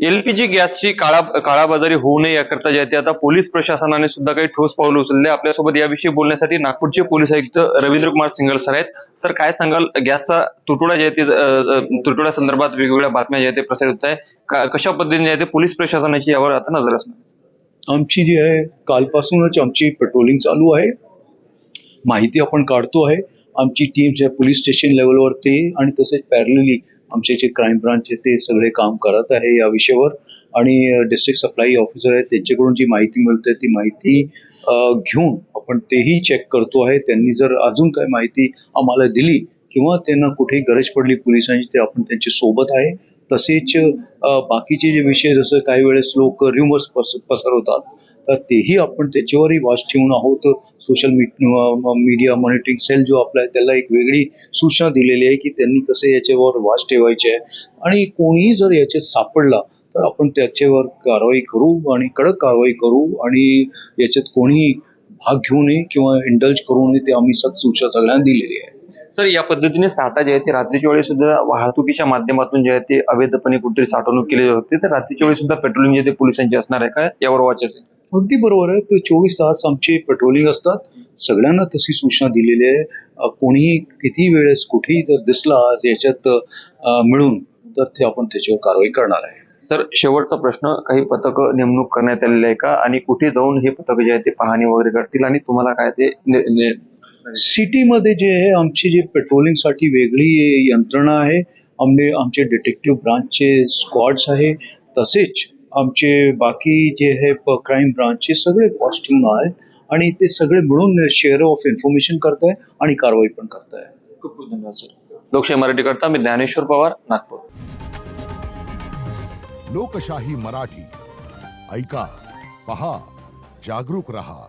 LPG गॅसची काळाबाजारी होऊ नये याकरता जे आहे ते आता पोलीस प्रशासनाने सुद्धा काही ठोस पावलं उचलले. आपल्यासोबत याविषयी बोलण्यासाठी नागपूरचे पोलीस आयुक्त रवींद्र कुमार सिंगल सर आहेत. सर, काय सांगाल, गॅसचा तुटवडा जे आहे ते तुटवड्या संदर्भात वेगवेगळ्या बातम्या ज्या आहेत ते प्रसारित होत आहे. कशा पद्धतीने जे आहे ते पोलीस प्रशासनाची यावर आता नजर असणार? आमची जी आहे कालपासूनच आमची पेट्रोलिंग चालू आहे. माहिती आपण काढतो आहे. आमची टीम जे पोलीस स्टेशन लेवलवर ते आणि तसेच पॅरलली आमचे जे क्राईम ब्रांच आहे ते सगळे काम करत आहे या विषयावर. आणि डिस्ट्रिक्ट सप्लाई ऑफिसर आहे त्यांच्याकडून जी माहिती मिळते ती माहिती घेऊन आपण तेही चेक करतो आहे. त्यांनी जर अजून काही माहिती आम्हाला दिली किंवा त्यांना कुठेही गरज पडली पोलिसांची ते आपण त्यांच्या सोबत आहे. तसेच बाकीचे जे विषय जसं काही वेळेस लोक र्युमर्स पसरवतात तर तेही आपण त्याच्यावरही वाच ठेवून आहोत. सोशल मीडिया मॉनिटरिंग सेल जो आपला आहे त्याला एक वेगळी सूचना दिलेली आहे की त्यांनी कसे याच्यावर वाच ठेवायचे आहे. आणि कोणीही जर याच्यात सापडला तर आपण त्याच्यावर कारवाई करू आणि कडक कारवाई करू. आणि याच्यात कोणीही भाग घेऊ नये किंवा इंडल्ज करू नये ते आम्ही सूचना सगळ्यांना दिलेली आहे. सर, या पद्धतीने साठा जे आहे ते रात्रीच्या वेळी सुद्धा वाहतुकीच्या माध्यमातून जे आहे ते अवैधपणे कुठेतरी साठवणूक केली होती, तर रात्रीच्या वेळी सुद्धा पेट्रोलिंग जे ते पोलिसांची असणार आहे का, यावर वॉच असेल? अगदी बरोबर आहे. तर 24 तास आमची पेट्रोलिंग असतात. सगळ्यांना तशी सूचना दिलेली आहे. कोणीही किती वेळेस कुठेही जर दिसला याच्यात मिळून तर ते आपण त्याच्यावर कारवाई करणार आहे. सर, शेवटचा प्रश्न, काही पथक नेमणूक करण्यात आलेली आहे का, आणि कुठे जाऊन हे पथक जे आहे ते पाहणी वगैरे करतील आणि तुम्हाला काय ते सिटीमध्ये जे आहे आमची जे पेट्रोलिंगसाठी वेगळी यंत्रणा आहे. आमचे डिटेक्टिव्ह ब्रांचचे स्क्वॉड्स आहे. तसेच आमचे बाकी जे आहे क्राईम ब्रांचचे सगळे कॉस्ट्यूम आहेत आणि ते सगळे मिळून शेअर ऑफ इन्फॉर्मेशन करताय आणि कारवाई पण करताय. खूप खूप धन्यवाद सर. लोकशाही मराठी करता मी ज्ञानेश्वर पवार, नागपूर. लोकशाही मराठी ऐका, पहा, जागरूक रहा.